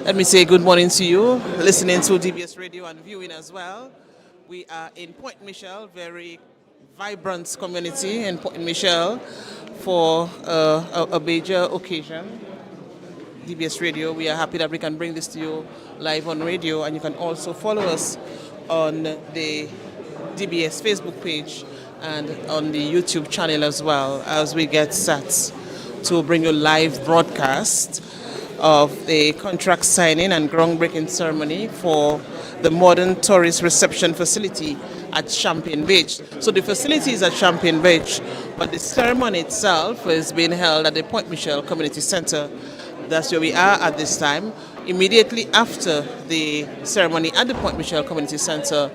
Let me say good morning to you, listening to DBS Radio and viewing as well. We are in Point Michel, very vibrant community in Point Michel for a major occasion. DBS Radio, we are happy that we can bring this to you live on radio, and you can also follow us on the DBS Facebook page and on the YouTube channel as well, as we get set to bring you live broadcast of the contract signing and groundbreaking ceremony for the modern tourist reception facility at Champagne Beach. So the facility is at Champagne Beach, but the ceremony itself is being held at the Point Michel Community Center. That's where we are at this time. Immediately after the ceremony at the Point Michel Community Center,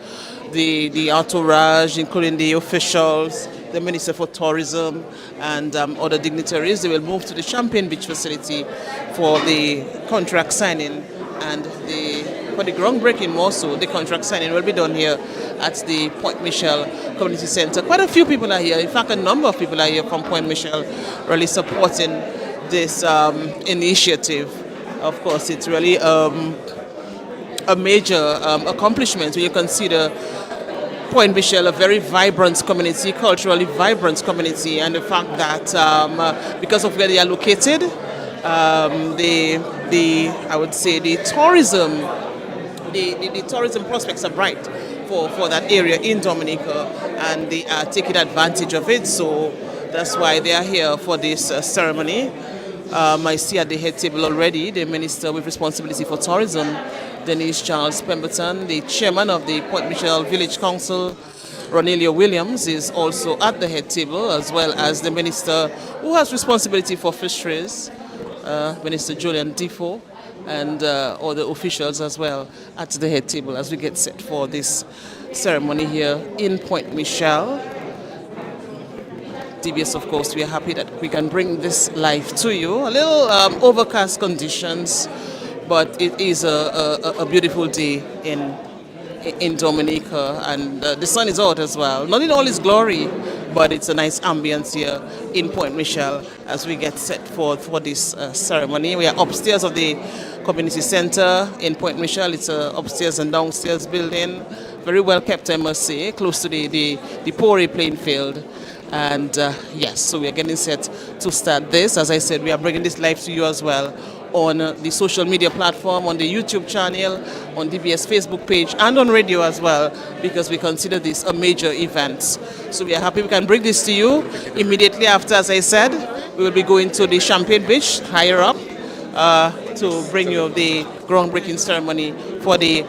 the entourage, including the officials, the Minister for Tourism, and other dignitaries, they will move to the Champagne Beach facility for the contract signing and for the groundbreaking. More so, the contract signing will be done here at the Point Michel Community Center. Quite a few people are here. In fact, a number of people are here from Point Michel, really supporting this initiative. Of course, it's really a major accomplishment when you consider Point Michel a very vibrant community, culturally vibrant community, and the fact that because of where they are located, I would say the tourism prospects are bright for that area in Dominica, and they are taking advantage of it. So that's why they are here for this ceremony. I see at the head table already the Minister with responsibility for tourism, Denise Charles Pemberton. The chairman of the Point Michel Village Council, Ronelio Williams, is also at the head table, as well as the Minister who has responsibility for fisheries, Minister Julian Defoe, and other officials as well at the head table as we get set for this ceremony here in Point Michel. DBS, of course, we are happy that we can bring this live to you. A little overcast conditions, but it is a beautiful day in Dominica, and the sun is out as well. Not in all its glory, but it's a nice ambience here in Point Michel as we get set for this ceremony. We are upstairs of the community center in Point Michel. It's a upstairs and downstairs building, very well kept, I must say, close to the Pori playing field. And yes, so we are getting set to start this. As I said, we are bringing this live to you as well on the social media platform, on the YouTube channel, on DBS Facebook page, and on radio as well, because we consider this a major event. So we are happy we can bring this to you. Immediately after, as I said, we will be going to the Champagne Beach, higher up, to bring you the groundbreaking ceremony for the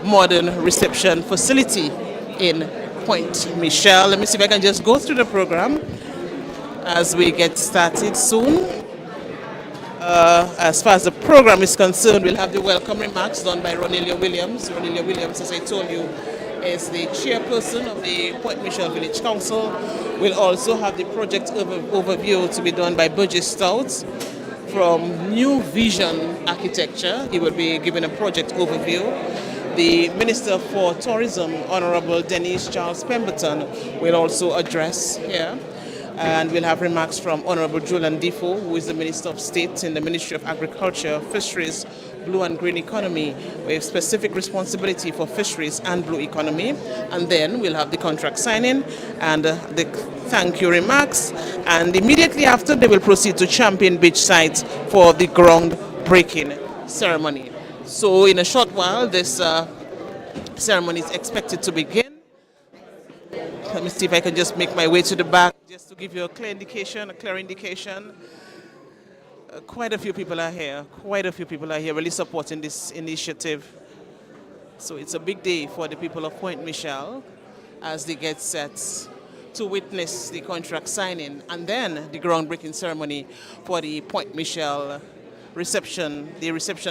modern reception facility in Point Michel. Let me see if I can just go through the program as we get started soon. As far as the program is concerned, we'll have the welcome remarks done by Ronelio Williams. Ronelio Williams, as I told you, is the chairperson of the Point Michel Village Council. We'll also have the project overview to be done by Burgess Stout from New Vision Architecture. He will be giving a project overview. The Minister for Tourism, Honorable Denise Charles Pemberton, will also address here. And we'll have remarks from Honorable Julian Defoe, who is the Minister of State in the Ministry of Agriculture, Fisheries, Blue and Green Economy, with specific responsibility for fisheries and blue economy. And then we'll have the contract signing and the thank you remarks. And immediately after, they will proceed to Champagne Beach site for the groundbreaking ceremony. So in a short while, this ceremony is expected to begin. Let me see if I can just make my way to the back, just to give you a clear indication, quite a few people are here. Really supporting this initiative. So it's a big day for the people of Point Michel as they get set to witness the contract signing and then the groundbreaking ceremony for the Point Michel reception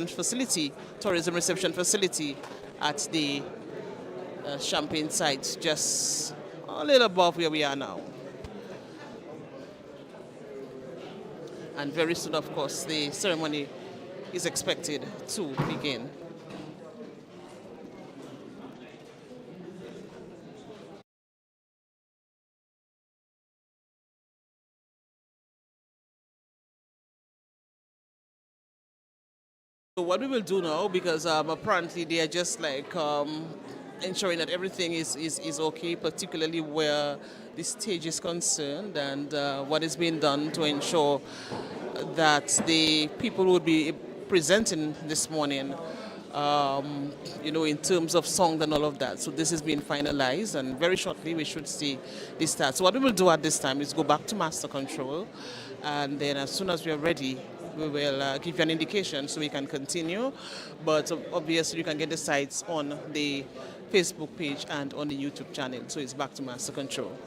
facility, tourism reception facility at the Champagne site, just a little above where we are now. And very soon, of course, the ceremony is expected to begin. What we will do now, because apparently they are just like ensuring that everything is okay, particularly where the stage is concerned, and what is being done to ensure that the people will be presenting this morning, in terms of song and all of that. So this is being finalized, and very shortly we should see this start. So what we will do at this time is go back to master control, and then as soon as we are ready, we will give you an indication so we can continue. But obviously you can get the sites on the Facebook page and on the YouTube channel. So it's back to master control.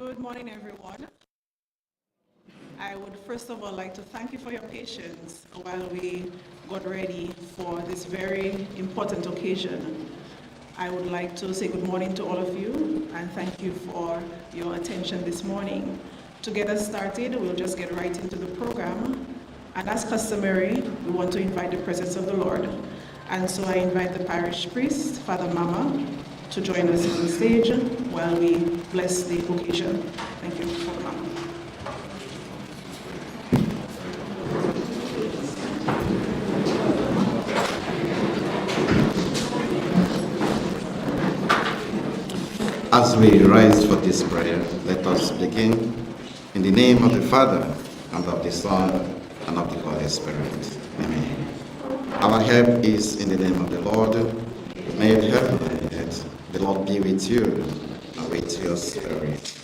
Good morning, everyone. I would first of all like to thank you for your patience while we got ready for this very important occasion. I would like to say good morning to all of you and thank you for your attention this morning. To get us started, we'll just get right into the program. And as customary, we want to invite the presence of the Lord. And so I invite the parish priest, Father Mama, to join us on the stage while we bless the occasion. Thank you, Father Mama. As we rise for this prayer, let us begin in the name of the Father, and of the Son, and of the Holy Spirit. Amen. Our help is in the name of the Lord, made heaven and earth. The Lord be with you, and with your spirit.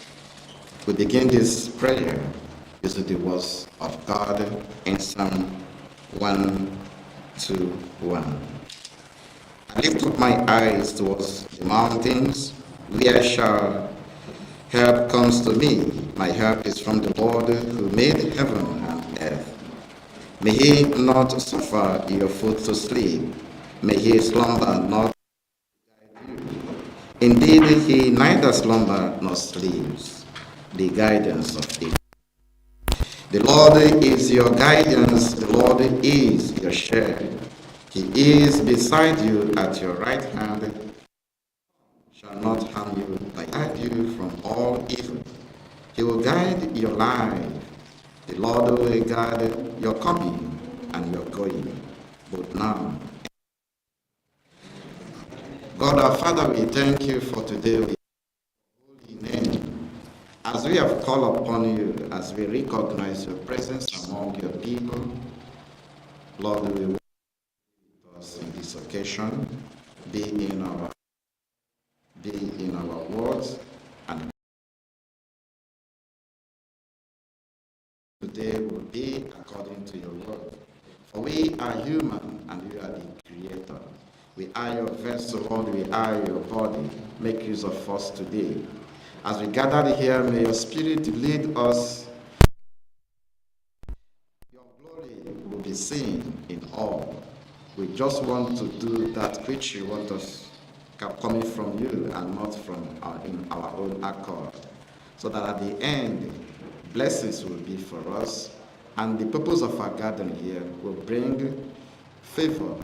We begin this prayer using the words of God in Psalm 121. I lift up my eyes towards the mountains, where shall help comes to me. My help is from the Lord who made heaven and earth. May he not suffer your foot to sleep. May he slumber not guide you. Indeed, he neither slumber nor sleeps. The guidance of it. The Lord is your guidance. The Lord is your shade. He is beside you at your right hand. Shall not harm you, but guide you from all evil. He will guide your life. The Lord will guide your coming and your going, both now. God our Father, we thank you for today with your holy name. As we have called upon you, as we recognize your presence among your people, Lord, we will be with us in this occasion, be in our words, and today will be according to your word. For we are human and you are the creator. We are your vessel, Lord, we are your body. Make use of us today. As we gather here, may your spirit lead us. Your glory will be seen in all. We just want to do that which you want us coming from you and not from in our own accord. So that at the end, blessings will be for us, and the purpose of our gathering here will bring favor.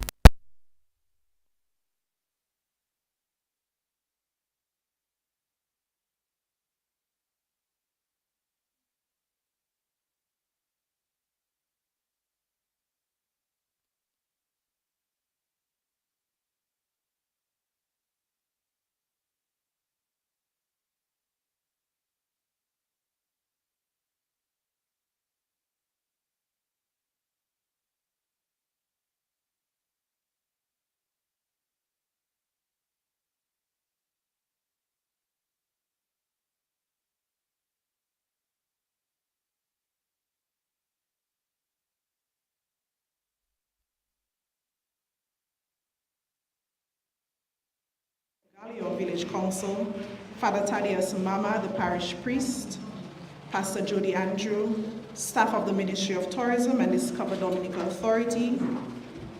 Your village council, Father Thaddeus Mama, the parish priest, Pastor Jody Andrew, staff of the Ministry of Tourism and Discover Dominical Authority,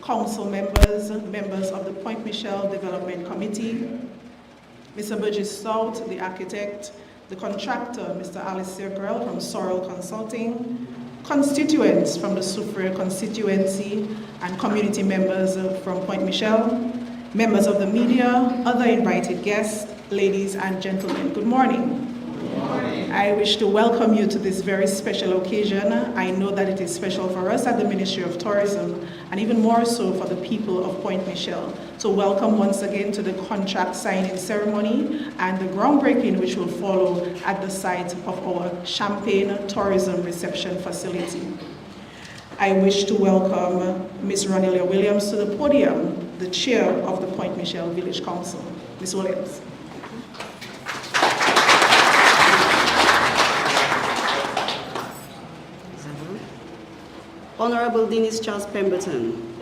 council members, members of the Point Michel Development Committee, Mr. Burgess Stout, the architect, the contractor, Mr. Alistair Grell from Sorrel Consulting, constituents from the Soufriere constituency, and community members from Point Michel, members of the media, other invited guests, ladies and gentlemen, good morning. Good morning. I wish to welcome you to this very special occasion. I know that it is special for us at the Ministry of Tourism, and even more so for the people of Point Michel. So welcome once again to the contract signing ceremony and the groundbreaking which will follow at the site of our Champagne Tourism Reception Facility. I wish to welcome Ms. Ronelia Williams to the podium, the chair of the Point Michel Village Council. Ms. Williams. Honorable Dennis Charles Pemberton,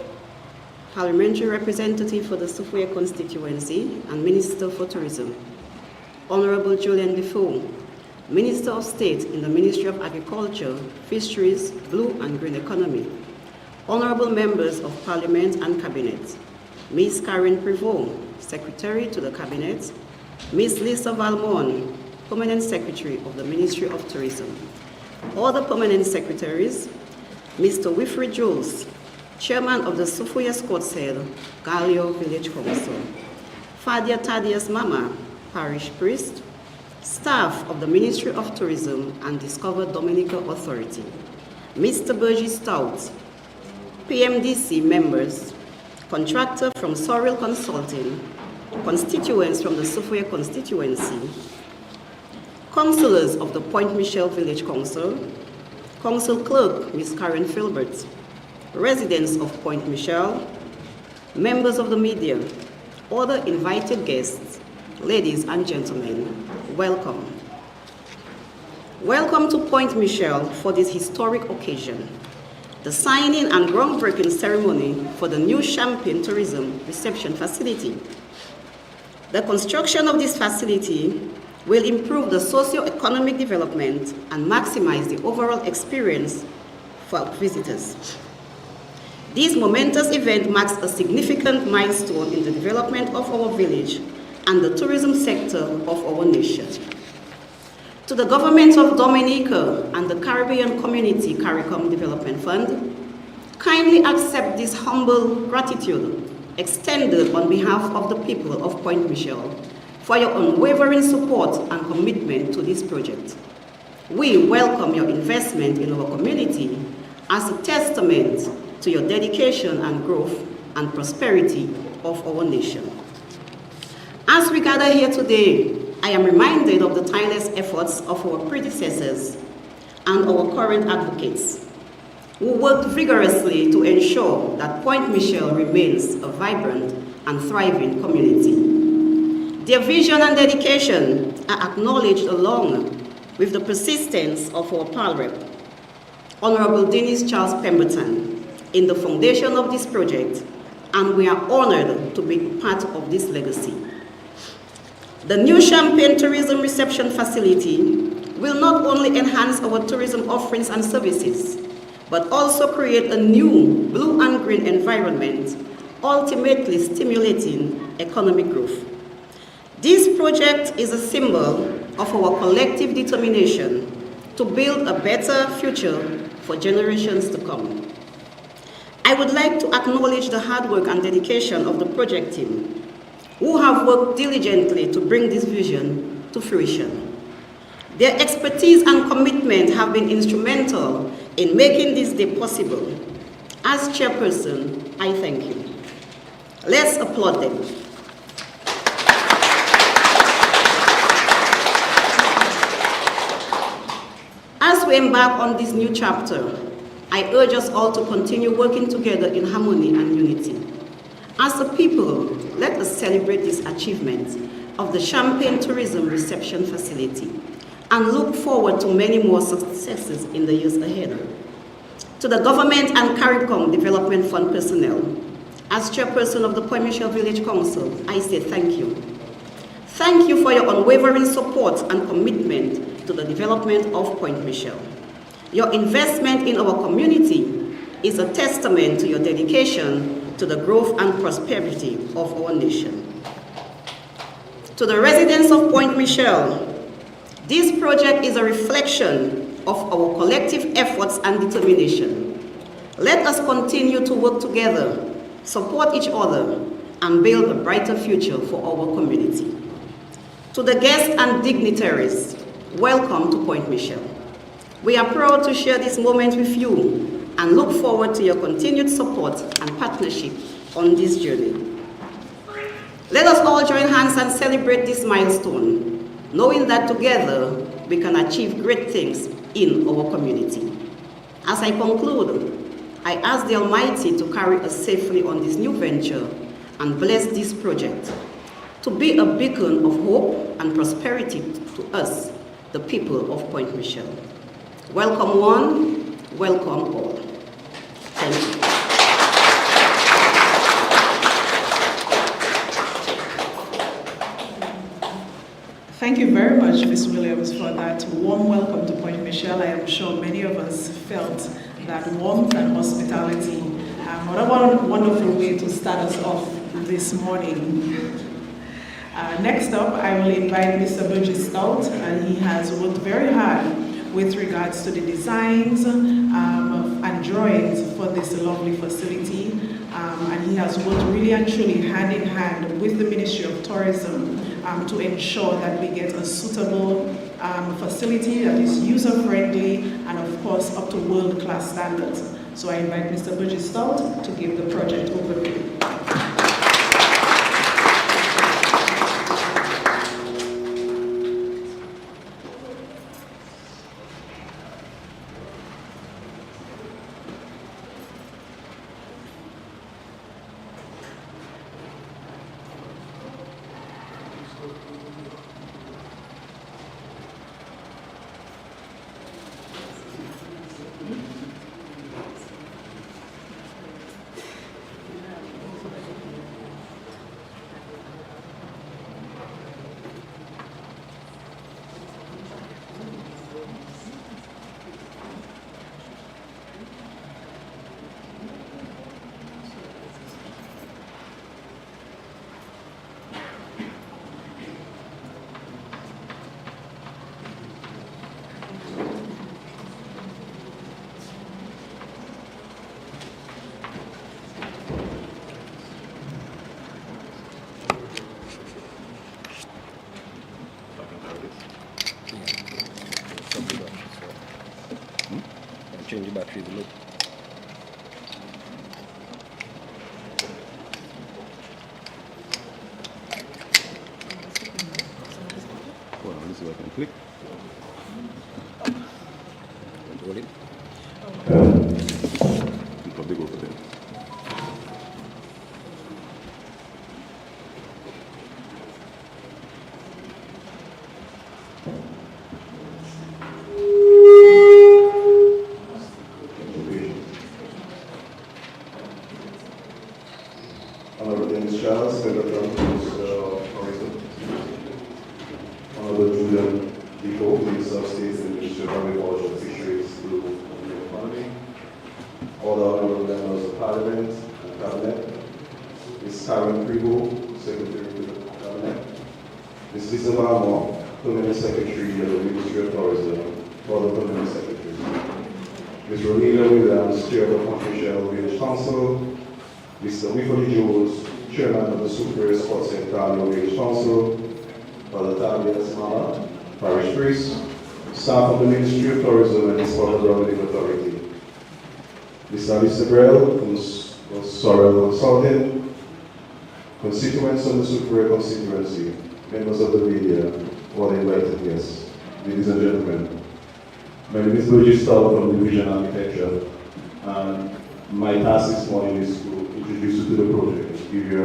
Parliamentary Representative for the Soufriere constituency and Minister for Tourism. Honorable Julian Defoe, Minister of State in the Ministry of Agriculture, Fisheries, Blue and Green Economy, honorable members of Parliament and Cabinet, Ms. Karen Prevot, Secretary to the Cabinet, Ms. Lisa Valmon, Permanent Secretary of the Ministry of Tourism, other Permanent Secretaries, Mr. Wilfred Jules, Chairman of the Sofuya Scotshead, Galio Village Council, Fadia Thaddeus Mama, Parish Priest, staff of the Ministry of Tourism and Discover Dominical Authority, Mr. Burgess Stout, PMDC members, contractor from Sorrel Consulting, constituents from the Sofuya constituency, councillors of the Point Michel Village Council, Council Clerk Ms. Karen Filbert, residents of Point Michel, members of the media, other invited guests, ladies and gentlemen, welcome. Welcome to Point Michel for this historic occasion, the signing and groundbreaking ceremony for the new Champagne Tourism Reception Facility. The construction of this facility will improve the socio-economic development and maximize the overall experience for visitors. This momentous event marks a significant milestone in the development of our village and the tourism sector of our nation. To the government of Dominica and the Caribbean Community CARICOM Development Fund, kindly accept this humble gratitude extended on behalf of the people of Point Michel for your unwavering support and commitment to this project. We welcome your investment in our community as a testament to your dedication and growth and prosperity of our nation. As we gather here today, I am reminded of the tireless efforts of our predecessors and our current advocates, who worked vigorously to ensure that Point Michel remains a vibrant and thriving community. Their vision and dedication are acknowledged along with the persistence of our PAL rep, Honorable Dennis Charles Pemberton, in the foundation of this project, and we are honored to be part of this legacy. The new Champagne Tourism Reception Facility will not only enhance our tourism offerings and services, but also create a new blue and green environment, ultimately stimulating economic growth. This project is a symbol of our collective determination to build a better future for generations to come. I would like to acknowledge the hard work and dedication of the project team, who have worked diligently to bring this vision to fruition. Their expertise and commitment have been instrumental in making this day possible. As chairperson, I thank you. Let's applaud them. As we embark on this new chapter, I urge us all to continue working together in harmony and unity. As a people, let us celebrate this achievement of the Champagne Tourism Reception Facility and look forward to many more successes in the years ahead. To the government and CARICOM Development Fund personnel, as chairperson of the Point Michel Village Council, I say thank you. Thank you for your unwavering support and commitment to the development of Point Michel. Your investment in our community is a testament to your dedication to the growth and prosperity of our nation. To the residents of Point Michel, this project is a reflection of our collective efforts and determination. Let us continue to work together, support each other, and build a brighter future for our community. To the guests and dignitaries, welcome to Point Michel. We are proud to share this moment with you and look forward to your continued support and partnership on this journey. Let us all join hands and celebrate this milestone, knowing that together we can achieve great things in our community. As I conclude, I ask the Almighty to carry us safely on this new venture and bless this project to be a beacon of hope and prosperity to us, the people of Point Michel. Welcome one, welcome all. Thank you. Thank you very much, Ms. Williams, for that warm welcome to Point Michelle. I am sure many of us felt that warmth and hospitality. What a wonderful way to start us off this morning. Next up, I will invite Mr. Burgess Stout, and he has worked very hard with regards to the designs and drawings for this lovely facility. And he has worked really and truly hand in hand with the Ministry of Tourism to ensure that we get a suitable facility that is user-friendly and of course up to world-class standards. So I invite Mr. Burgess Stout to give the project overview. Change the batteries a little. Well, this is what I can click. Control it. It'll probably go for them. Honorable Ministerial, Senator Tourism, Honorable Julian Depot, Minister of State and Ministry of Agriculture and Fisheries, Blue Economy, all the honorable members of Parliament and Cabinet, Ms. Karen Prigo, Secretary of the Cabinet, Ms. Lisa Varmore, Permanent Secretary of the Ministry of Tourism, all the Permanent Secretaries, Ms. Ronila Williams, Chair of the Point Michelle Village Council, Mr. Wifoli Jones, Chairman of the Superior Sports and Carnival Village Council, Father Tabias Mala, Parish Priest, staff of the Ministry of Tourism and the Sport Governing Authority, Mr. Alistair Brell from Sorrel Consulting, constituents of the Superior constituency, members of the media, all invited guests, ladies and gentlemen. My name is Burgess Stout from Division Architecture, and my task this morning is to introduce you to the project and give you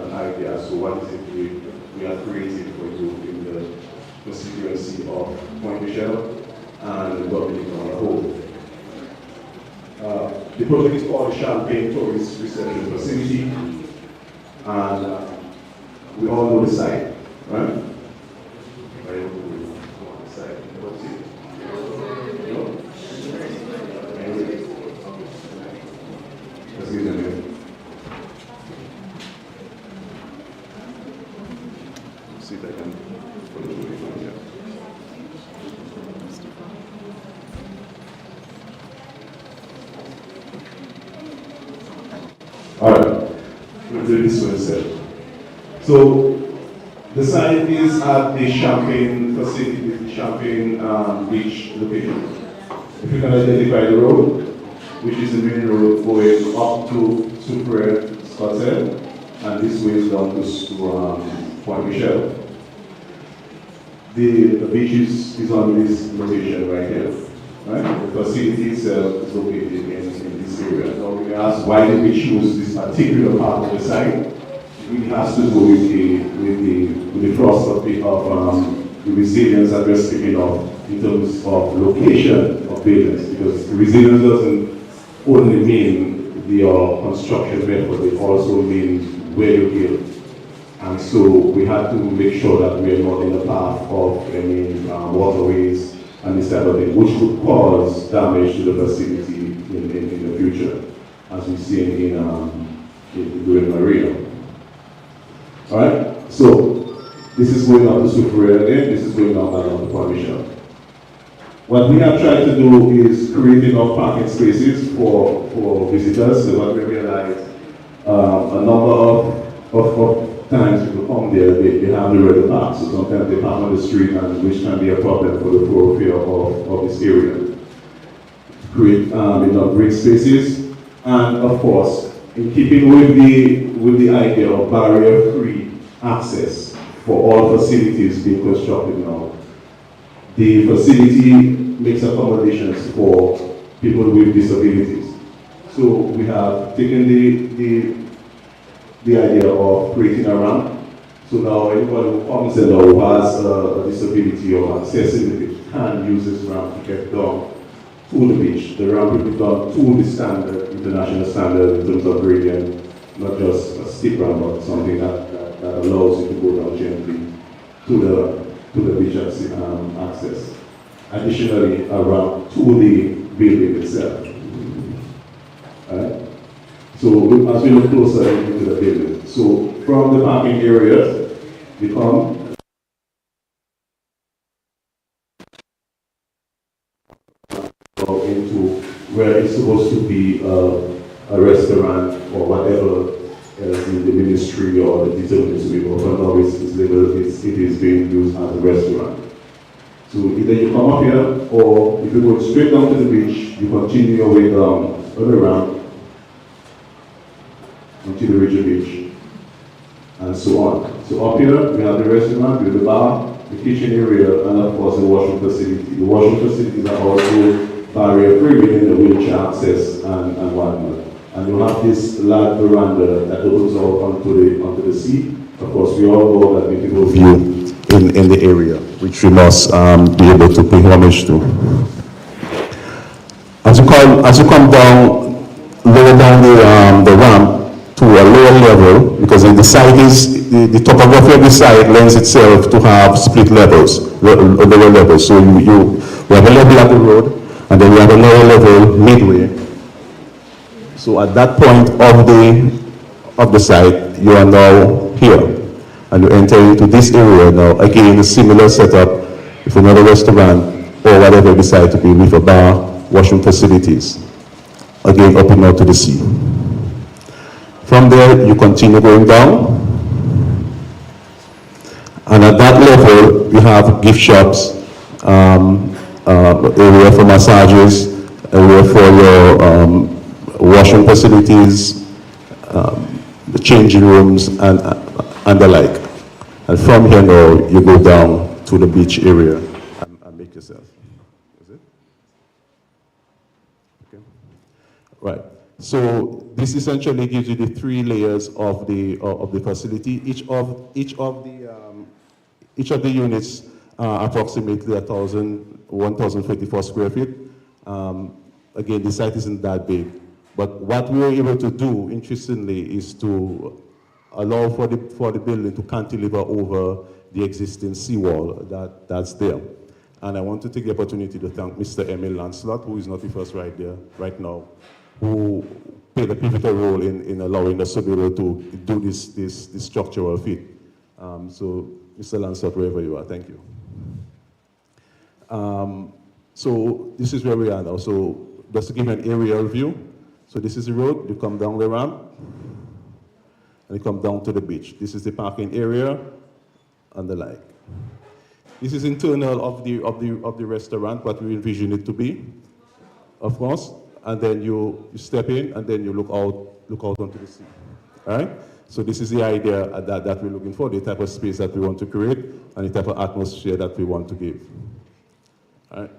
an idea as to what is it we are creating for you in the constituency of Point Michelle and Dominica on the whole. The project is called the Champagne Tourist Reception Facility, and we all know the site, right? Let's give them a minute. See if I can follow through from here. Alright, we'll do this one instead. So, the site is at the Champagne facility, the Champagne beach location. If you can identify the road, which is the main road going up to Superior Hotel, and this way is down to Point Michelle. The beach is on this location right here. Right? The facility itself is located in this area. Now we ask why did we choose this particular part of the site? It really has to do with the thrust of the resilience that we're speaking of in terms of location of buildings, because resilience doesn't only mean the construction method, it also means where you build. And so we had to make sure that we are not in the path of any waterways and this type of thing, which could cause damage to the facility in the future, as we've seen during Maria. All right, so this is going on to Superior again, this is going on to Point Michel. What we have tried to do is create enough parking spaces for visitors. So what we realized, a number of times people come there, they have the red park. So sometimes they park on the street, and which can be a problem for the thoroughfare of this area. Create enough green spaces, and of course, in keeping with the idea of barrier-free access for all facilities being constructed now, the facility makes accommodations for people with disabilities. So we have taken the idea of creating a ramp. So now anybody who comes in or who has a disability or accessibility can use this ramp to get down to the beach. The ramp will be done to the standard, international standard in terms of gradient, not just a steep ramp, but something that allows you to go down gently to the beach access. Additionally, a ramp to the building itself. Right? So as we look closer into the building, so from the parking areas, we come into where it's supposed to be a restaurant or whatever else in the ministry or the determined to be, but for now it is being used as a restaurant. So either you come up here, or if you go straight down to the beach, you continue your way down, all around, until you reach the beach, and so on. So up here, we have the restaurant, we have the bar, the kitchen area, and of course the washroom facility. The washroom facilities are also barrier-free within the wheelchair access and whatnot. And you have this large veranda that opens out onto the sea. Of course, we all know that beautiful view in the area, which we must be able to pay homage to. As you come down, lower down the ramp to a lower level, because the site is, the topography of the site lends itself to have split levels, lower levels. So we have a level at the road, and then we have a lower level midway. So at that point of the site, you are now here. And you enter into this area now, again, a similar setup with another restaurant or whatever you decide to be, with a bar, washroom facilities, again, open out to the sea. From there, you continue going down, and at that level, you have gift shops, area for massages, area for your washroom facilities, the changing rooms, and the like. And from here now, you go down to the beach area and make yourself. Is it? Okay. Right. So this essentially gives you the 3 layers of the facility. Each of the units are approximately 1,054 square feet. Again, the site isn't that big, but what we were able to do, interestingly, is to allow for the building to cantilever over the existing seawall that's there. And I want to take the opportunity to thank Mr. Emil Lancelot, who is not with us right now, who played a pivotal role in allowing us to be able to do this structural feat. So, Mr. Lancelot, wherever you are, thank you. So this is where we are now. So just to give you an aerial view, so this is the road, you come down the ramp, and you come down to the beach. This is the parking area and the like. This is internal of the restaurant, what we envision it to be, of course. And then you step in, and then you look out onto the sea. All right? So this is the idea that we're looking for, the type of space that we want to create, and the type of atmosphere that we want to give. All right?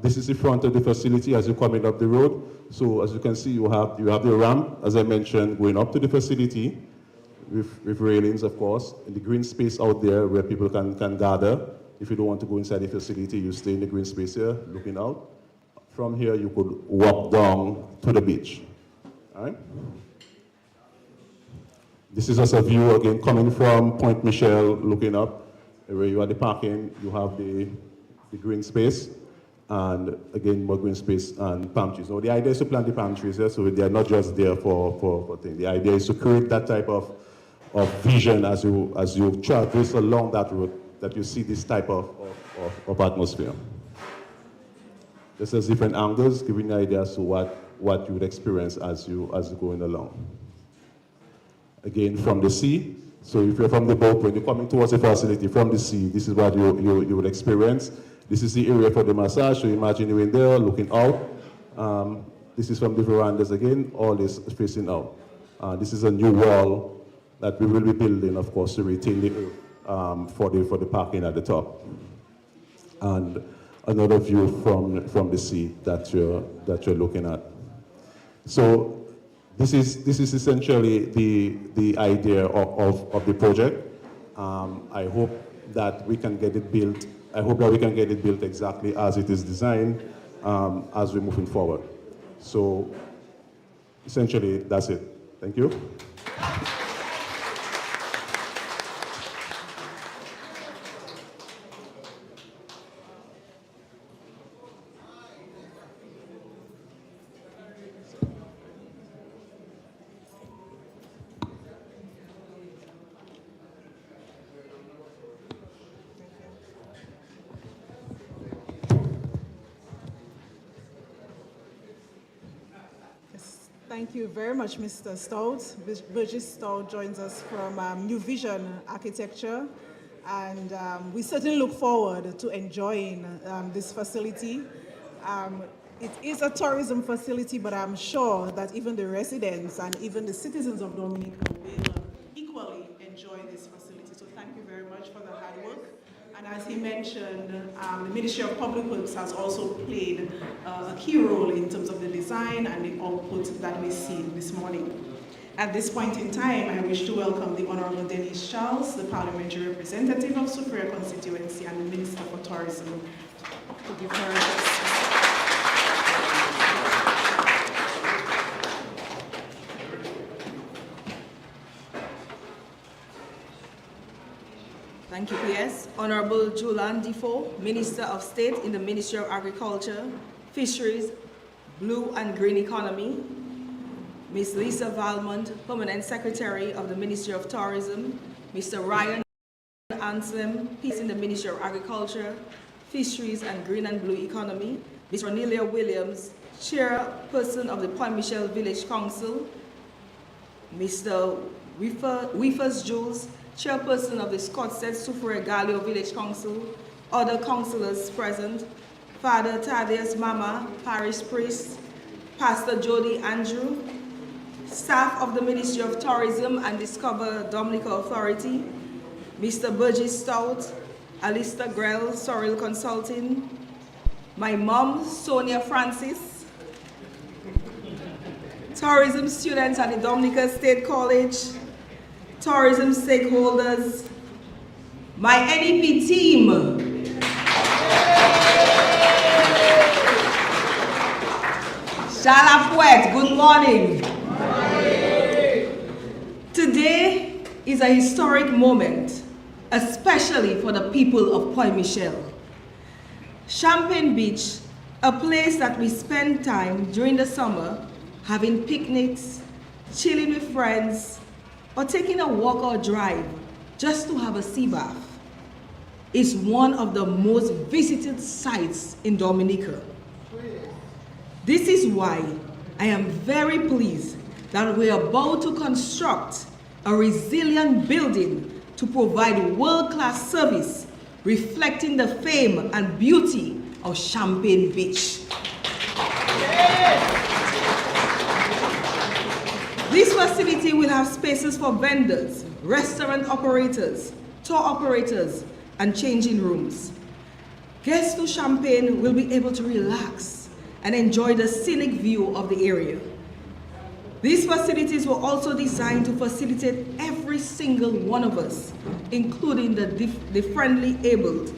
This is the front of the facility as you're coming up the road. So as you can see, you have the ramp, as I mentioned, going up to the facility with railings, of course, in the green space out there where people can gather. If you don't want to go inside the facility, you stay in the green space here, looking out. From here, you could walk down to the beach. All right? This is just a view, again, coming from Point Michel, looking up, where you are the parking, you have the green space, and again, more green space and palm trees. Now, the idea is to plant the palm trees here, so they are not just there for things. The idea is to create that type of vision as you traverse along that road, that you see this type of atmosphere. This is different angles, giving you ideas to what you would experience as you're going along. Again, from the sea. So if you're from the boat, when you're coming towards the facility from the sea, this is what you would experience. This is the area for the massage, so imagine you're in there looking out. This is from the verandas again, all is facing out. This is a new wall that we will be building, of course, to retain the earth for the parking at the top. And another view from the sea that you're looking at. So this is essentially the idea of the project. I hope that we can get it built. I hope that we can get it built exactly as it is designed as we're moving forward. So essentially, that's it. Thank you. Thank you very much, Mr. Stout. Burgess Stout joins us from New Vision Architecture, and we certainly look forward to enjoying this facility. It is a tourism facility, but I'm sure that even the residents and even the citizens of Dominica will equally enjoy this facility. So thank you very much for the hard work. And as he mentioned, the Ministry of Public Works has also played a key role in terms of the design and the output that we see this morning. At this point in time, I wish to welcome the Honorable Denise Charles, the Parliamentary Representative of Soufriere Constituency and the Minister for Tourism, to give her address. Thank you, PS. Honorable Julian Defoe, Minister of State in the Ministry of Agriculture, Fisheries, Blue and Green Economy. Ms. Lisa Valmont, Permanent Secretary of the Ministry of Tourism. Mr. Ryan Anselm, Peace in the Ministry of Agriculture, Fisheries and Green and Blue Economy. Ms. Cornelia Williams, Chairperson of the Point Michel Village Council. Mr. Weefers Jules, Chairperson of the Scottsted Soufriere Gallo Village Council, other councillors present, Father Thaddeus Mama, Parish Priest, Pastor Jody Andrew, staff of the Ministry of Tourism and Discover Dominica Authority, Mr. Burgess Stout, Alistair Grell, Sorrel Consulting, my mom, Sonia Francis, tourism students at the Dominica State College, tourism stakeholders, my NEP team, Shalapwet, good morning. Today is a historic moment, especially for the people of Point Michel. Champagne Beach, a place that we spend time during the summer having picnics, chilling with friends, or taking a walk or drive just to have a sea bath, is one of the most visited sites in Dominica. This is why I am very pleased that we are about to construct a resilient building to provide world-class service reflecting the fame and beauty of Champagne Beach. This facility will have spaces for vendors, restaurant operators, tour operators, and changing rooms. Guests to Champagne will be able to relax and enjoy the scenic view of the area. These facilities were also designed to facilitate every single one of us, including the differently abled.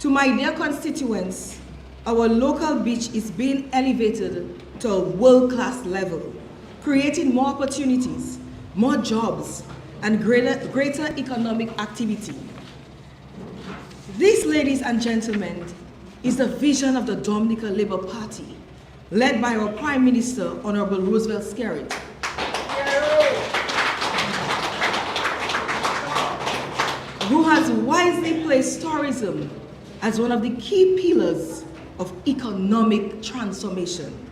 To my dear constituents, our local beach is being elevated to a world-class level, creating more opportunities, more jobs, and greater economic activity. This, ladies and gentlemen, is the vision of the Dominica Labour Party, led by our Prime Minister, Honorable Roosevelt Skerrit. Who has wisely placed tourism as one of the key pillars of economic transformation.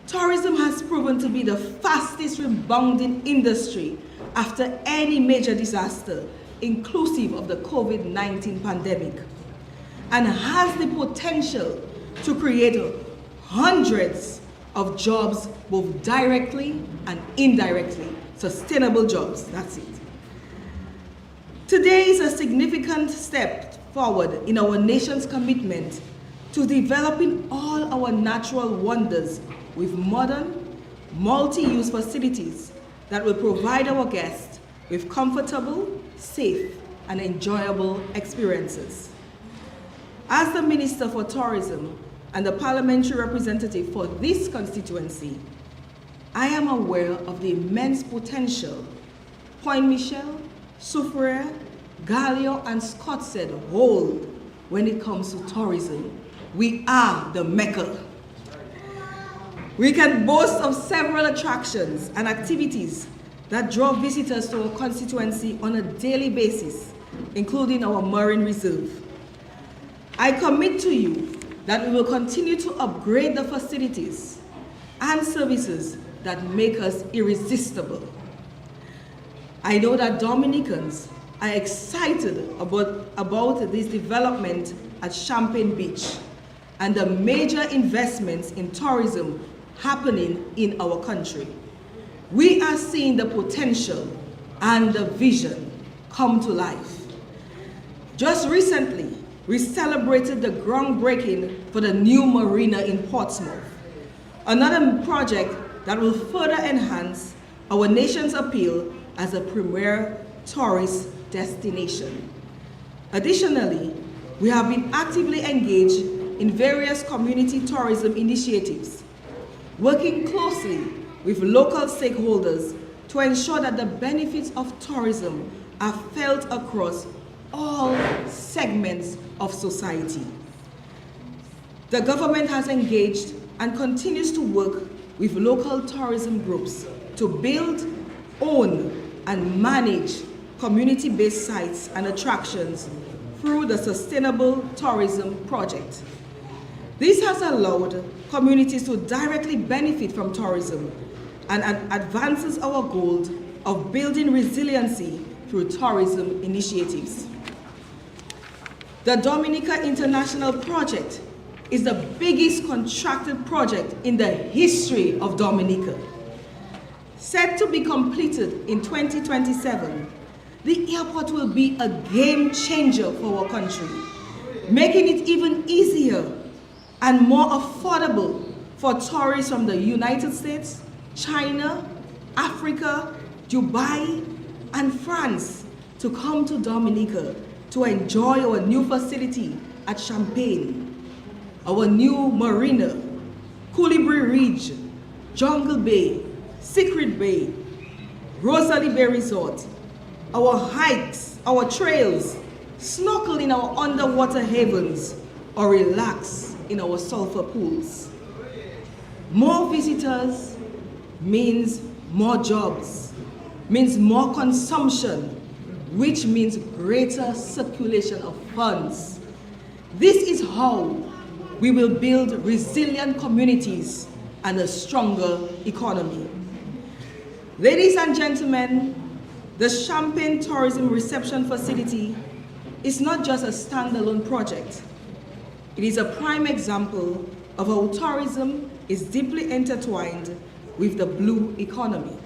Tourism has proven to be the fastest rebounding industry after any major disaster, inclusive of the COVID-19 pandemic, and has the potential to create hundreds of jobs, both directly and indirectly, sustainable jobs, that's it. Today is a significant step forward in our nation's commitment to developing all our natural wonders with modern, multi-use facilities that will provide our guests with comfortable, safe, and enjoyable experiences. As the Minister for Tourism and the parliamentary representative for this constituency, I am aware of the immense potential Point Michel, Soufriere, Gallio, and Scottshead hold when it comes to tourism. We are the Mecca. We can boast of several attractions and activities that draw visitors to our constituency on a daily basis, including our Marine Reserve. I commit to you that we will continue to upgrade the facilities and services that make us irresistible. I know that Dominicans are excited about this development at Champagne Beach and the major investments in tourism happening in our country. We are seeing the potential and the vision come to life. Just recently, we celebrated the groundbreaking for the new marina in Portsmouth, another project that will further enhance our nation's appeal as a premier tourist destination. Additionally, we have been actively engaged in various community tourism initiatives, working closely with local stakeholders to ensure that the benefits of tourism are felt across all segments of society. The government has engaged and continues to work with local tourism groups to build, own, and manage community-based sites and attractions through the Sustainable Tourism Project. This has allowed communities to directly benefit from tourism and advances our goal of building resiliency through tourism initiatives. The Dominica International Project is the biggest contracted project in the history of Dominica. Set to be completed in 2027, the airport will be a game changer for our country, making it even easier and more affordable for tourists from the United States, China, Africa, Dubai, and France to come to Dominica to enjoy our new facility at Champagne, our new marina, Coulibaly Ridge, Jungle Bay, Secret Bay, Rosalie Bay Resort, our hikes, our trails, snorkel in our underwater havens, or relax in our sulfur pools. More visitors means more jobs, means more consumption, which means greater circulation of funds. This is how we will build resilient communities and a stronger economy. Ladies and gentlemen, the Champagne Tourism Reception Facility is not just a standalone project. It is a prime example of how tourism is deeply intertwined with the blue economy.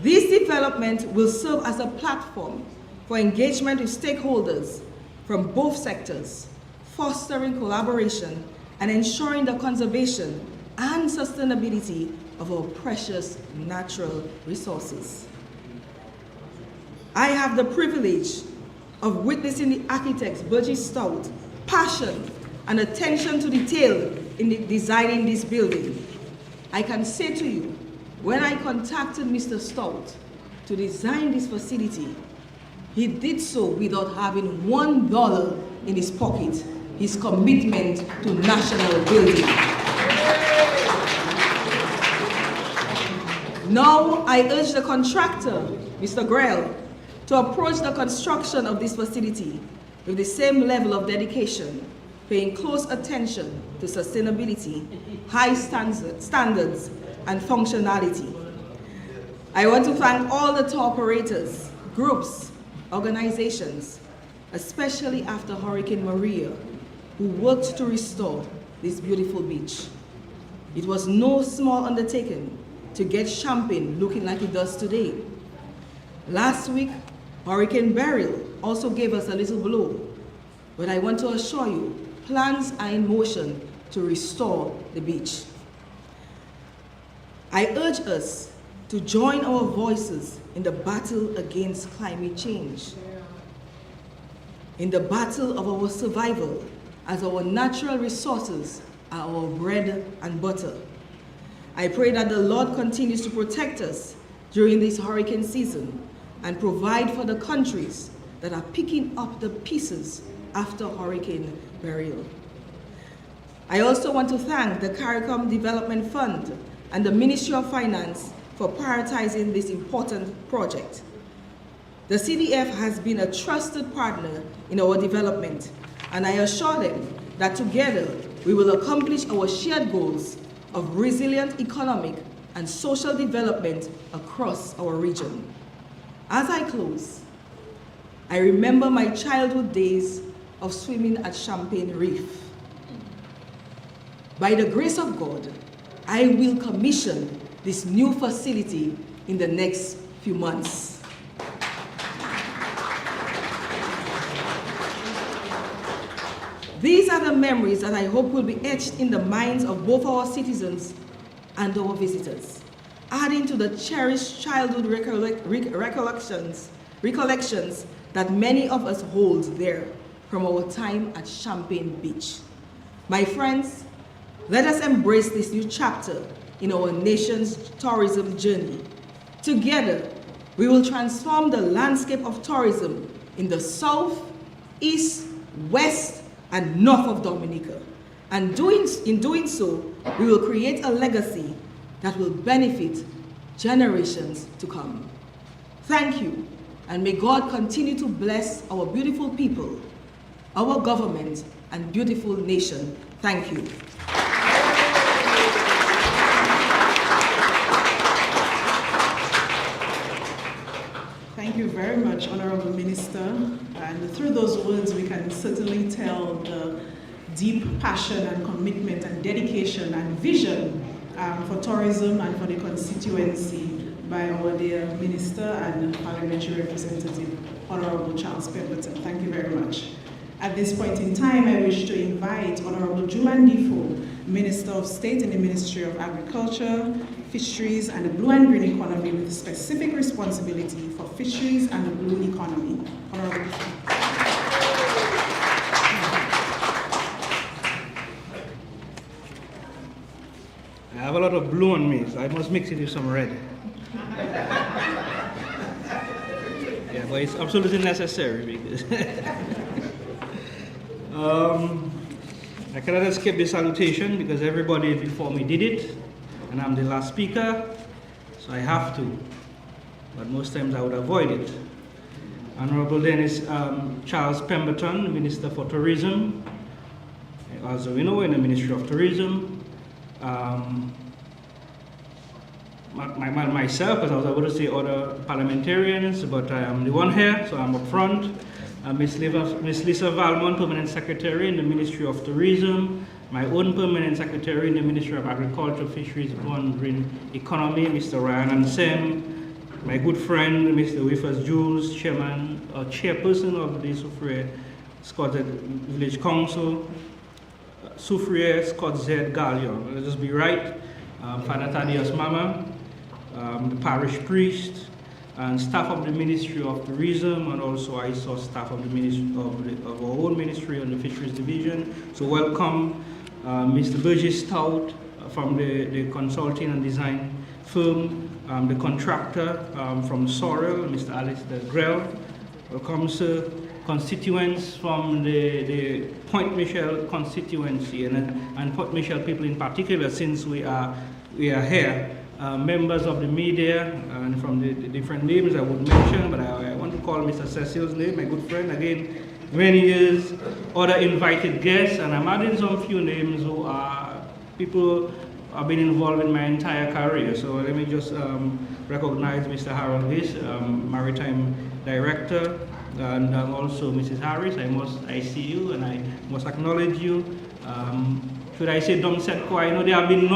This development will serve as a platform for engagement with stakeholders from both sectors, fostering collaboration and ensuring the conservation and sustainability of our precious natural resources. I have the privilege of witnessing the architect's Burgess Stout passion and attention to detail in designing this building. I can say to you When I contacted Mr. Stout to design this facility, he did so without having $1 in his pocket, his commitment to national building. Now, I urge the contractor, Mr. Grell, to approach the construction of this facility with the same level of dedication, paying close attention to sustainability, high standards, and functionality. I want to thank all the tour operators, groups, organizations, especially after Hurricane Maria, who worked to restore this beautiful beach. It was no small undertaking to get Champaign looking like it does today. Last week, Hurricane Beryl also gave us a little blow, but I want to assure you, plans are in motion to restore the beach. I urge us to join our voices in the battle against climate change, in the battle of our survival, as our natural resources are our bread and butter. I pray that the Lord continues to protect us during this hurricane season and provide for the countries that are picking up the pieces after Hurricane Beryl. I also want to thank the CARICOM Development Fund and the Ministry of Finance for prioritizing this important project. The CDF has been a trusted partner in our development, and I assure them that together we will accomplish our shared goals of resilient economic and social development across our region. As I close, I remember my childhood days of swimming at Champaign Reef. By the grace of God, I will commission this new facility in the next few months. These are the memories that I hope will be etched in the minds of both our citizens and our visitors, adding to the cherished childhood recollections that many of us hold there from our time at Champaign Beach. My friends, let us embrace this new chapter in our nation's tourism journey. Together, we will transform the landscape of tourism in the south, east, west, and north of Dominica. And in doing so, we will create a legacy that will benefit generations to come. Thank you, and may God continue to bless our beautiful people, our government, and beautiful nation. Thank you. Thank you very much, Honorable Minister. And through those words, we can certainly tell the deep passion and commitment and dedication and vision for tourism and for the constituency by our dear Minister and Parliamentary Representative, Honorable Charles Pemberton. Thank you very much. At this point in time, I wish to invite Honorable Julan Difo, Minister of State in the Ministry of Agriculture, Fisheries and the Blue and Green Economy with specific responsibility for fisheries and the blue economy. Honorable. I have a lot of blue on me, so I must mix it with some red. Yeah, but it's absolutely necessary because I cannot escape the salutation because everybody before me did it, and I'm the last speaker, so I have to. But most times I would avoid it. Honorable Dennis Charles Pemberton, Minister for Tourism, as we know, in the Ministry of Tourism. Myself, as I was about to say other parliamentarians, but I am the one here, so I'm up front. Ms. Lisa Valmont, Permanent Secretary in the Ministry of Tourism, my own Permanent Secretary in the Ministry of Agriculture, Fisheries, Blue and Green Economy, Mr. Ryan Ansem, my good friend, Mr. Wifas Jules, Chairperson of the Soufriere Scott Z Village Council, Soufriere Scott Z Gallion, let's just be right, Father Thaddeus Mama, the parish priest, and staff of the Ministry of Tourism, and also I saw staff of the Ministry of our own ministry on the Fisheries Division. So welcome, Mr. Burgess Stout from the consulting and design firm, the contractor from Sorrel, Mr. Alistair Grell. Welcome, sir. Constituents from the Point Michel constituency and Point Michel people in particular, since we are here. Members of the media and from the different names I would mention, but I want to call Mr. Cecil's name, my good friend, again, many years, other invited guests, and I'm adding some few names who are people have been involved in my entire career. So let me just recognize Mr. Harold Hiss, Maritime Director, and also Mrs. Harris. I see you and I must acknowledge you. Should I say Domsetco? I know there have been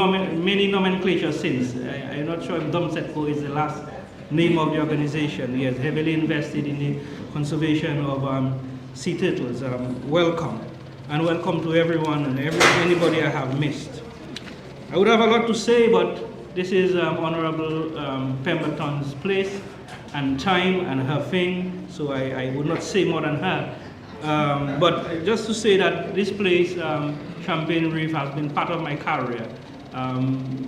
many nomenclatures since. I'm not sure if Domsetco is the last name of the organization. He has heavily invested in the conservation of sea turtles. Welcome. And welcome to everyone and anybody I have missed. I would have a lot to say, but this is Honorable Pemberton's place and time and her thing, so I would not say more than her. But just to say that this place, Champagne Reef, has been part of my career.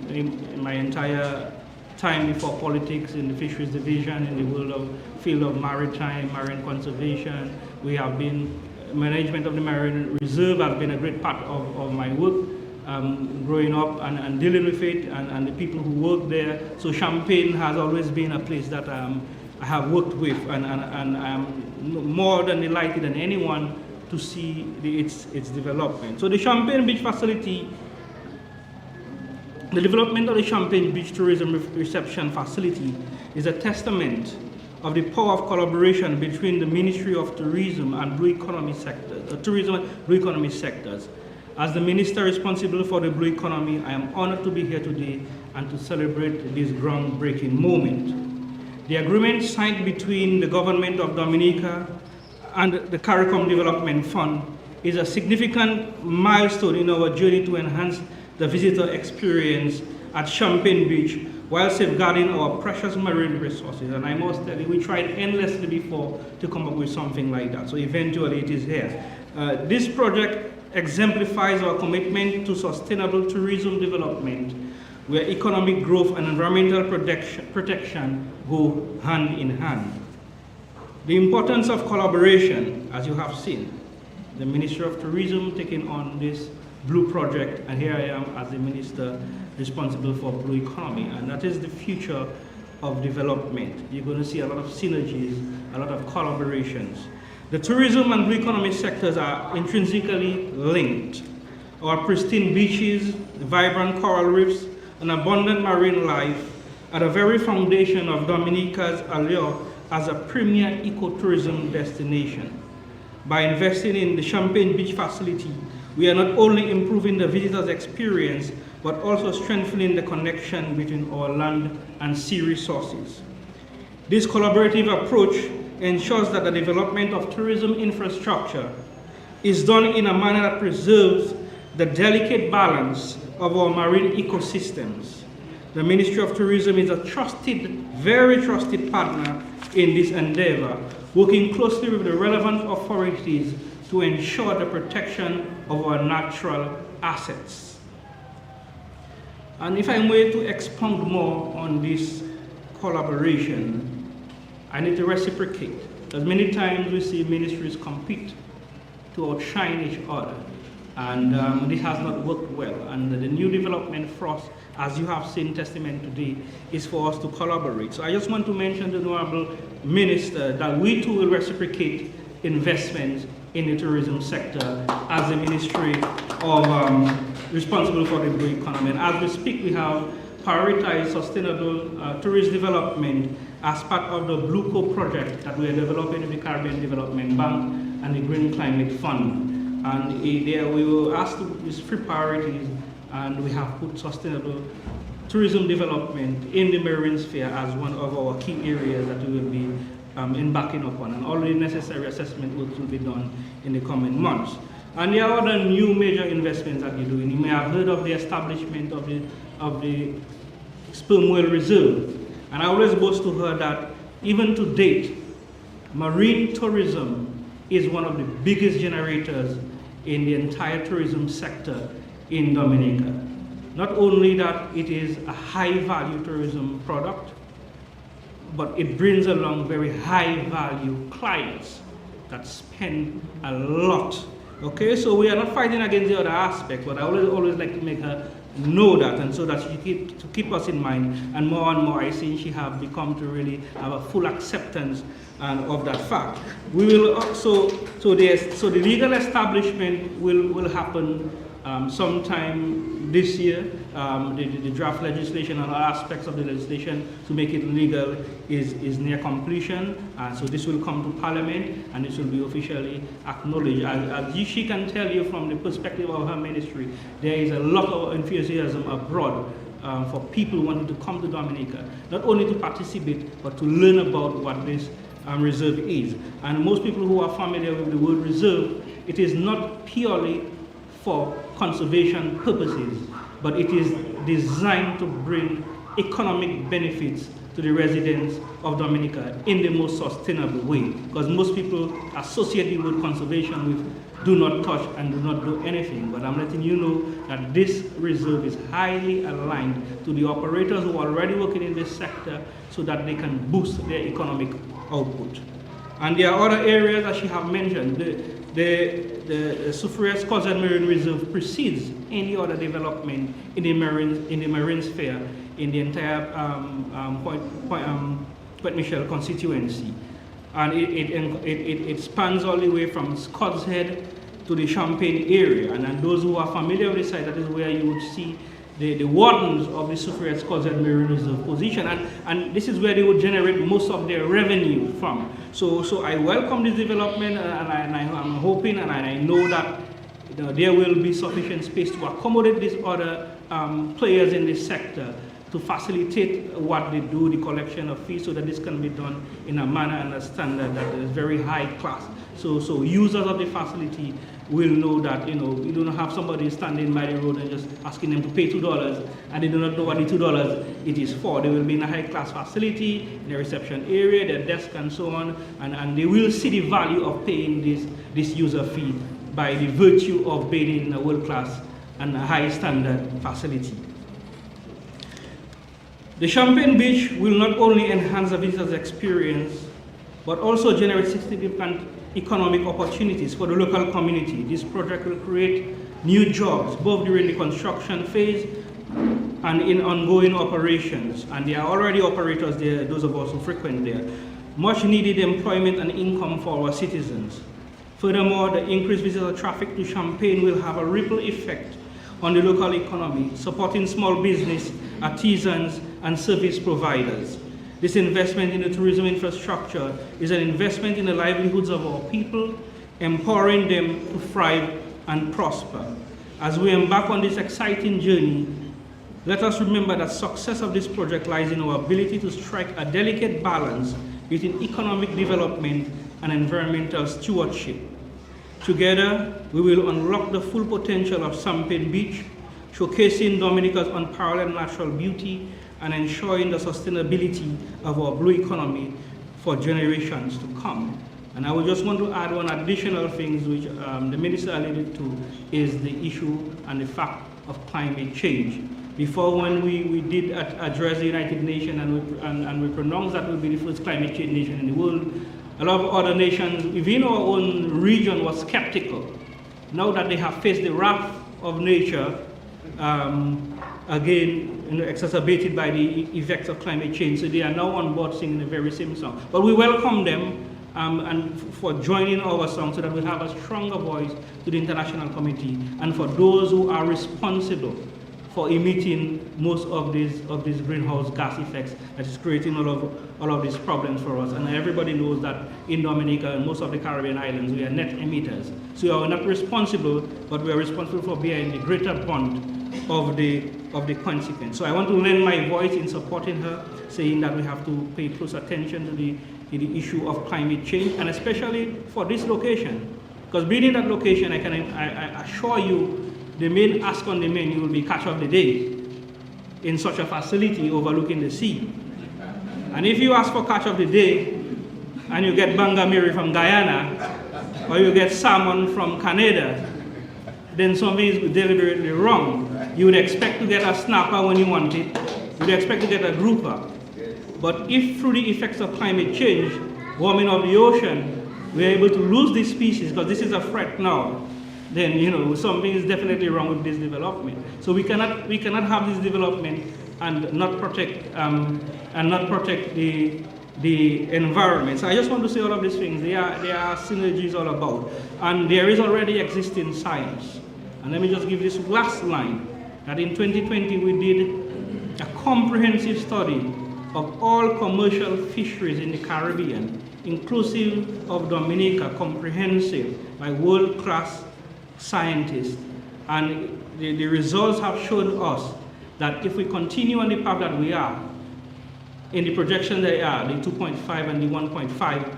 In my entire time before politics, in the fisheries division, in the field of maritime, marine conservation, we have been, management of the marine reserve has been a great part of my work. Growing up and dealing with it and the people who work there. So Champagne has always been a place that I have worked with, and I'm more than delighted than anyone to see its development. So the Champagne Beach facility, the development of the Champagne Beach Tourism Reception Facility is a testament of the power of collaboration between the Ministry of Tourism and Blue Economy sectors, tourism and Blue Economy sectors. As the minister responsible for the blue economy, I am honored to be here today and to celebrate this groundbreaking moment. The agreement signed between the government of Dominica and the CARICOM Development Fund is a significant milestone in our journey to enhance the visitor experience at Champagne Beach while safeguarding our precious marine resources. And I must tell you, we tried endlessly before to come up with something like that. So eventually it is here. This project exemplifies our commitment to sustainable tourism development, where economic growth and environmental protection go hand in hand. The importance of collaboration, as you have seen, the Ministry of Tourism taking on this Blue project, and here I am as the minister responsible for Blue Economy, and that is the future of development. You're going to see a lot of synergies, a lot of collaborations. The tourism and blue economy sectors are intrinsically linked. Our pristine beaches, vibrant coral reefs, and abundant marine life are the very foundation of Dominica's allure as a premier ecotourism destination. By investing in the Champagne Beach facility, we are not only improving the visitor's experience, but also strengthening the connection between our land and sea resources. This collaborative approach ensures that the development of tourism infrastructure is done in a manner that preserves the delicate balance of our marine ecosystems. The Ministry of Tourism is a trusted, very trusted partner in this endeavor, working closely with the relevant authorities to ensure the protection of our natural assets. And if I were to expound more on this collaboration, I need to reciprocate. As many times we see ministries compete to outshine each other, and this has not worked well. And the new development for us, as you have seen testament today, is for us to collaborate. So I just want to mention to the Honorable Minister that we too will reciprocate investments in the tourism sector as the Ministry of responsible for the blue economy. And as we speak, we have prioritized sustainable tourist development as part of the Blue Co project that we are developing in the Caribbean Development Bank and the Green Climate Fund. And there we will ask these three priorities, and we have put sustainable tourism development in the marine sphere as one of our key areas that we will be embarking upon. And all the necessary assessment work will be done in the coming months. And there are other new major investments that we're doing. You may have heard of the establishment of the Sperm Whale Reserve. And I always boast to her that even to date, marine tourism is one of the biggest generators in the entire tourism sector in Dominica. Not only that it is a high-value tourism product, but it brings along very high-value clients that spend a lot. Okay, so we are not fighting against the other aspect, but I always like to make her know that, and so that she keep us in mind. And more, I think she have become to really have a full acceptance of that fact. We will also, so the legal establishment will happen sometime this year. The draft legislation and all aspects of the legislation to make it legal is near completion. So this will come to Parliament and this will be officially acknowledged. As she can tell you from the perspective of her ministry, there is a lot of enthusiasm abroad for people wanting to come to Dominica, not only to participate, but to learn about what this reserve is. And most people who are familiar with the word reserve, it is not purely for conservation purposes, but it is designed to bring economic benefits to the residents of Dominica in the most sustainable way. Because most people associate the word conservation with do not touch and do not do anything. But I'm letting you know that this reserve is highly aligned to the operators who are already working in this sector so that they can boost their economic output. And there are other areas that she have mentioned. The Soufriere Scots and Marine Reserve precedes any other development in the marine sphere in the entire Point Michel constituency. And it spans all the way from Scots Head to the Champagne area. And those who are familiar with the site, that is where you would see the wardens of the Soufriere Scots and Marine Reserve position, and this is where they would generate most of their revenue from. So I welcome this development, and I'm hoping and I know that there will be sufficient space to accommodate these other players in this sector to facilitate what they do, the collection of fees, so that this can be done in a manner and a standard that is very high class. So users of the facility will know that, you don't have somebody standing by the road and just asking them to pay $2 and they do not know what the $2 it is for. They will be in a high class facility, in the reception area, their desk and so on, and they will see the value of paying this user fee by the virtue of being in a world class and a high standard facility. The Champagne Beach will not only enhance the visitor's experience, but also generate significant economic opportunities for the local community. This project will create new jobs, both during the construction phase and in ongoing operations. And there are already operators there, those of us who frequent there. Much needed employment and income for our citizens. Furthermore, the increased visitor traffic to Champagne will have a ripple effect on the local economy, supporting small business, artisans, and service providers. This investment in the tourism infrastructure is an investment in the livelihoods of our people, empowering them to thrive and prosper. As we embark on this exciting journey, let us remember that success of this project lies in our ability to strike a delicate balance between economic development and environmental stewardship. Together, we will unlock the full potential of Champagne Beach, showcasing Dominica's unparalleled natural beauty and ensuring the sustainability of our blue economy for generations to come. And I would just want to add one additional thing which the Minister alluded to, is the issue and the fact of climate change. Before, when we did address the United Nations and we pronounced that we'll be the first climate change nation in the world, a lot of other nations within our own region were skeptical. Now that they have faced the wrath of nature, again, exacerbated by the effects of climate change, so they are now on board singing the very same song. But we welcome them and for joining our song so that we have a stronger voice to the international community and for those who are responsible for emitting most of these greenhouse gas effects that is creating all of these problems for us. And everybody knows that in Dominica and most of the Caribbean islands, we are net emitters. So we are not responsible, but we are responsible for bearing the greater brunt of the consequence. So I want to lend my voice in supporting her, saying that we have to pay close attention to the issue of climate change, and especially for this location. Because being in that location, I assure you, the main ask on the menu will be catch of the day in such a facility overlooking the sea. And if you ask for catch of the day and you get bangamiri from Guyana or you get salmon from Canada, then something is deliberately wrong. You would expect to get a snapper when you want it. You would expect to get a grouper. But if through the effects of climate change, warming of the ocean, we're able to lose this species, because this is a threat now, then something is definitely wrong with this development. So we cannot have this development and not protect the environment. So I just want to say all of these things. They are synergies all about, and there is already existing science. And let me just give this last line, that in 2020 we did a comprehensive study of all commercial fisheries in the Caribbean, inclusive of Dominica, comprehensive by world-class scientists. And the results have shown us that if we continue on the path that we are, in the projection they are, the 2.5 and the 1.5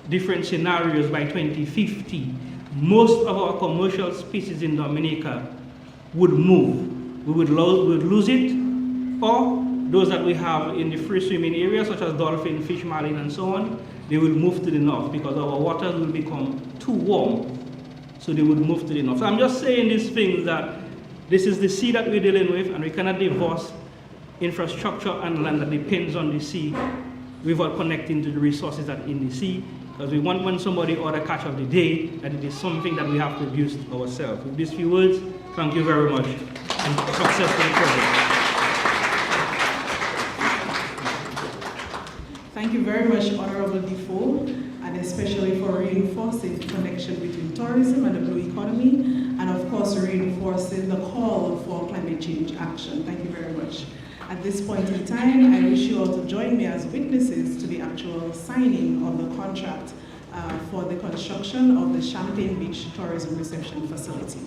different scenarios by 2050, most of our commercial species in Dominica would move. We would lose it, or those that we have in the free swimming areas, such as dolphin, fish, marlin, and so on, they will move to the north because our waters will become too warm. So they would move to the north. So I'm just saying these things, that this is the sea that we're dealing with, and we cannot divorce infrastructure and land that depends on the sea without connecting to the resources that are in the sea, because we want, when somebody order catch of the day, that it is something that we have produced ourselves. With these few words, thank you very much, and success for the project. Thank you very much, Honorable Defoe, and especially for reinforcing the connection between tourism and the blue economy, and of course reinforcing the call for climate change action. Thank you very much. At this point in time, I wish you all to join me as witnesses to the actual signing of the contract for the construction of the Champagne Beach Tourism Reception Facility.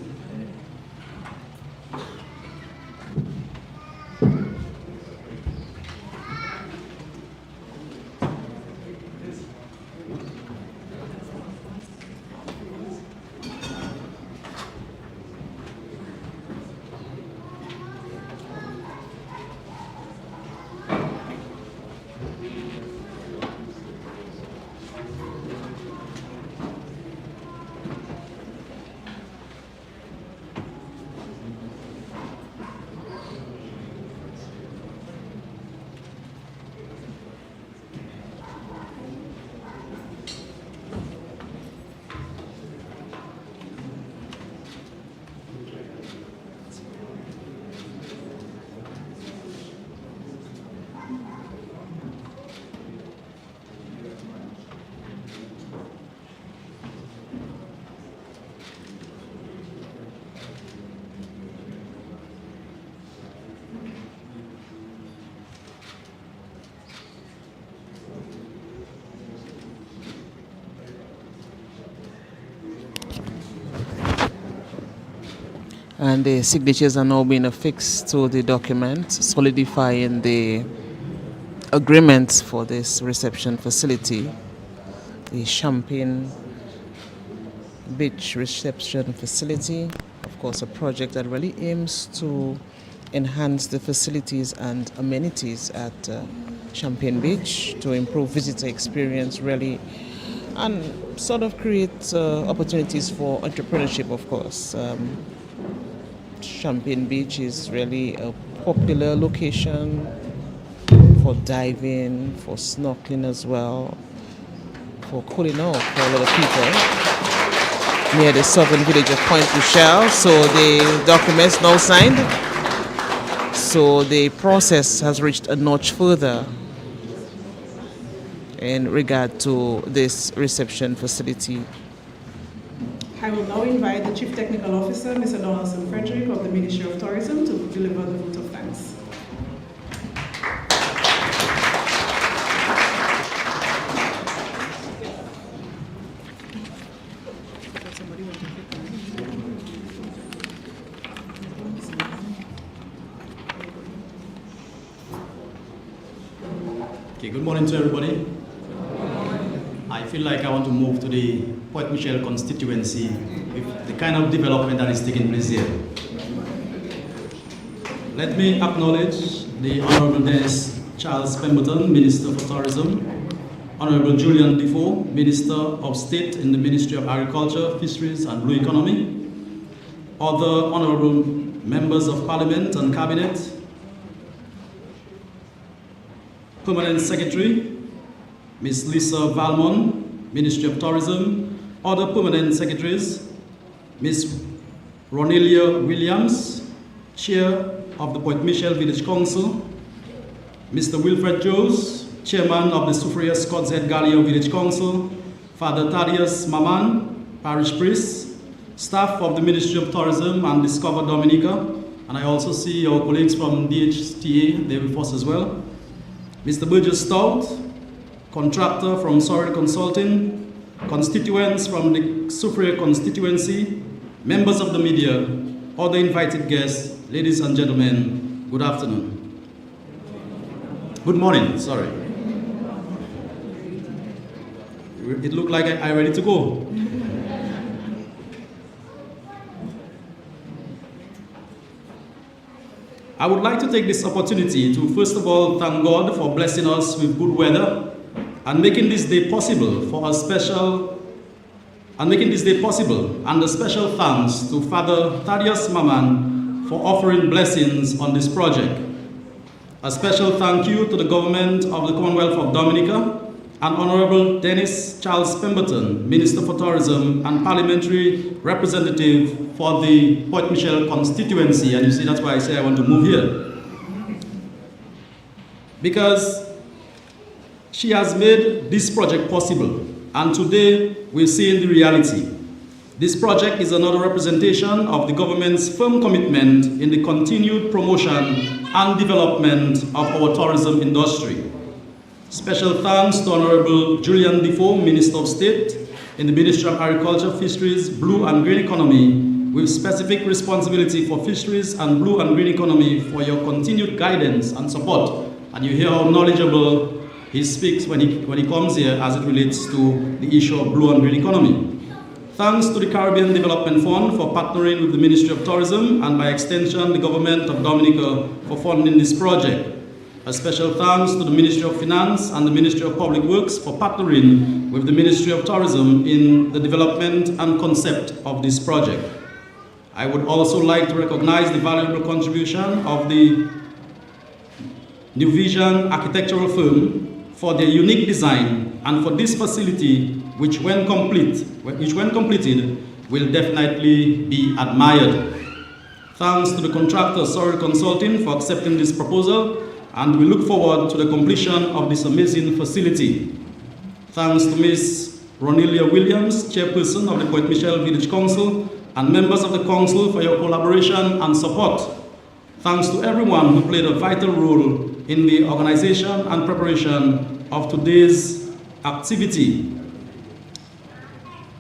And the signatures are now being affixed to the document, solidifying the agreement for this reception facility, the Champagne Beach Reception Facility. Of course, a project that really aims to enhance the facilities and amenities at Champagne Beach to improve visitor experience, really, and sort of create opportunities for entrepreneurship, of course. Champagne Beach is really a popular location for diving, for snorkeling as well, for cooling off for a lot of people near the southern village of Point Michel. So the documents now signed. So the process has reached a notch further in regard to this reception facility. I will now invite the Chief Technical Officer, Mr. Donaldson Frederick of the Ministry of Tourism, to deliver the vote of thanks. Okay, good morning to everybody. I feel like I want to move to the Port Michel constituency with the kind of development that is taking place here. Let me acknowledge the Honorable Dennis Charles Pemberton, Minister for Tourism, Honorable Julian Defoe, Minister of State in the Ministry of Agriculture, Fisheries and Blue Economy, other Honorable members of Parliament and Cabinet, Permanent Secretary, Ms. Lisa Valmont, Ministry of Tourism, other Permanent Secretaries, Ms. Ronelia Williams, Chair of the Point Michel Village Council, Mr. Wilfred Joes, Chairman of the Soufriere Scots Head Galileo Village Council, Father Thaddeus Maman, Parish Priest, staff of the Ministry of Tourism and Discover Dominica, and I also see our colleagues from DHTA, they're with us as well. Mr. Burgess Stout, contractor from Sorrel Consulting, constituents from the Soufriere constituency, members of the media, other invited guests, ladies and gentlemen, good afternoon. Good morning, sorry. It looked like I'm ready to go. I would like to take this opportunity to first of all thank God for blessing us with good weather and making this day possible for a special and a special thanks to Father Thaddeus Maman for offering blessings on this project. A special thank you to the government of the Commonwealth of Dominica and Honorable Dennis Charles Pemberton, Minister for Tourism and Parliamentary Representative for the Point Michel constituency. And you see, that's why I say I want to move here. Because she has made this project possible. And today, we're seeing the reality. This project is another representation of the government's firm commitment in the continued promotion and development of our tourism industry. Special thanks to Honorable Julian Defoe, Minister of State in the Ministry of Agriculture, Fisheries, Blue and Green Economy, with specific responsibility for fisheries and blue and green economy, for your continued guidance and support. And you hear how knowledgeable he speaks when he comes here as it relates to the issue of blue and green economy. Thanks to the Caribbean Development Fund for partnering with the Ministry of Tourism and by extension the Government of Dominica for funding this project. A special thanks to the Ministry of Finance and the Ministry of Public Works for partnering with the Ministry of Tourism in the development and concept of this project. I would also like to recognize the valuable contribution of the New Vision architectural firm for their unique design and for this facility, which when completed, will definitely be admired. Thanks to the contractor Sorrel Consulting for accepting this proposal, and we look forward to the completion of this amazing facility. Thanks to Ms. Ronelia Williams, Chairperson of the Point Michel Village Council, and members of the Council for your collaboration and support. Thanks to everyone who played a vital role in the organization and preparation of today's activity.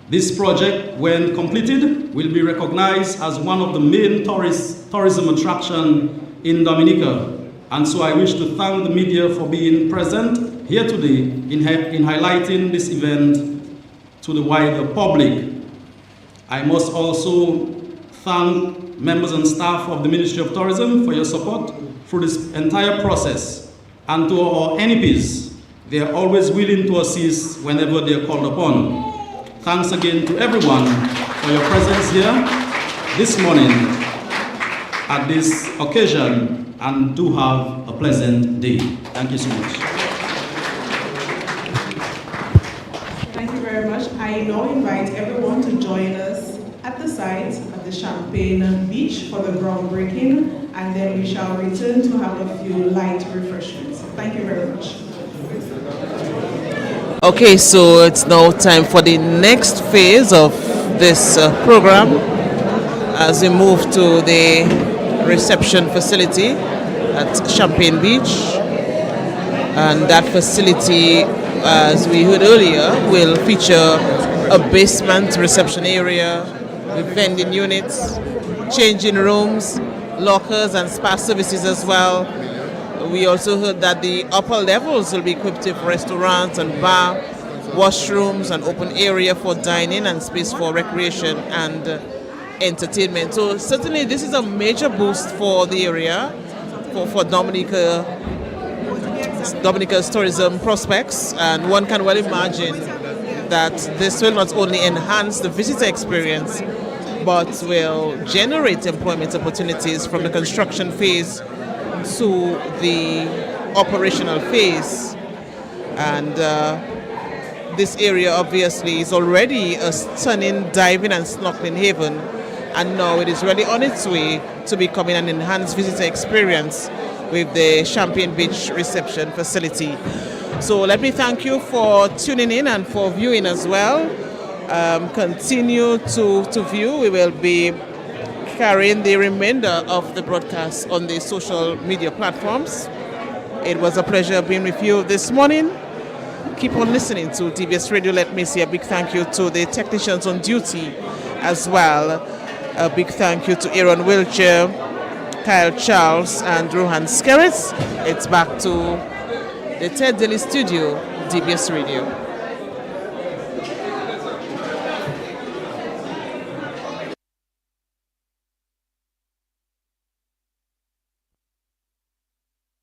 This project, when completed, will be recognized as one of the main tourism attractions in Dominica. And so I wish to thank the media for being present here today in highlighting this event to the wider public. I must also thank members and staff of the Ministry of Tourism for your support through this entire process. And to our NEPs, they are always willing to assist whenever they are called upon. Thanks again to everyone for your presence here this morning at this occasion, and do have a pleasant day. Thank you so much. Thank you very much. I now invite everyone to join us at the site of the Champagne Beach for the groundbreaking, and then we shall return to have a few light refreshments. Thank you very much. Okay, so it's now time for the next phase of this program as we move to the reception facility at Champagne Beach. And that facility, as we heard earlier, will feature a basement reception area with vending units, changing rooms, lockers and spa services as well. We also heard that the upper levels will be equipped with restaurants and bar, washrooms, and open area for dining and space for recreation and entertainment. So certainly this is a major boost for the area, for Dominica's tourism prospects, and one can well imagine that this will not only enhance the visitor experience, but will generate employment opportunities from the construction phase to the operational phase. And this area obviously is already a stunning diving and snorkeling haven, and now it is really on its way to becoming an enhanced visitor experience with the Champion Beach reception facility. So let me thank you for tuning in and for viewing as well. Continue to view. We will be carrying the remainder of the broadcast on the social media platforms. It was a pleasure being with you this morning. Keep on listening to DBS Radio. Let me say a big thank you to the technicians on duty as well. A big thank you to Aaron Wilcher, Kyle Charles, and Rohan Skerritts. It's back to the Ted Daily Studio, DBS Radio.